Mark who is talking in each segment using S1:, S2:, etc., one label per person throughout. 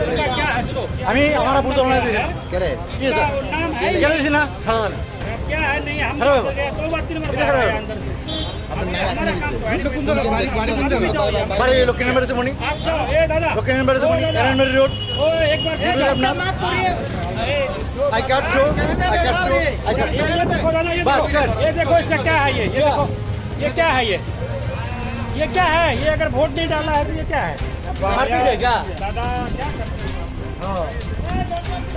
S1: क्या है सुनो
S2: আমি हमारा पूछ रहा है
S3: करे
S1: इसका नाम है
S2: क्या है ना खड़ा
S1: क्या है नहीं हम
S2: हेलो।
S1: दो बार तीन बार बाहर आए अंदर से हमारा काम तो है।
S2: বাড়ি লক্ষ্মী নাম্বার আছে মনি
S1: आप जाओ ए दादा
S2: লক্ষ্মী নাম্বার আছে মনি এরানবাড়ি রোড
S1: ओ एक बार फिर
S2: I card show I card show I card
S1: ये देखो दादा ये देखो इसका क्या है ये देखो ये क्या है ये क्या है ये अगर वोट नहीं डाला है तो ये क्या है
S2: मारती है क्या
S1: दादा क्या करते हैं?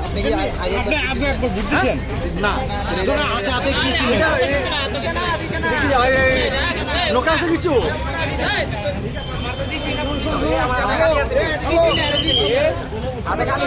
S3: আপনি কি আগে
S2: আপনি একবার ভোট দিয়েছেন না তোরা হাতে হাতে কি ছিল লোক আছে কিছু
S3: হাতে কালি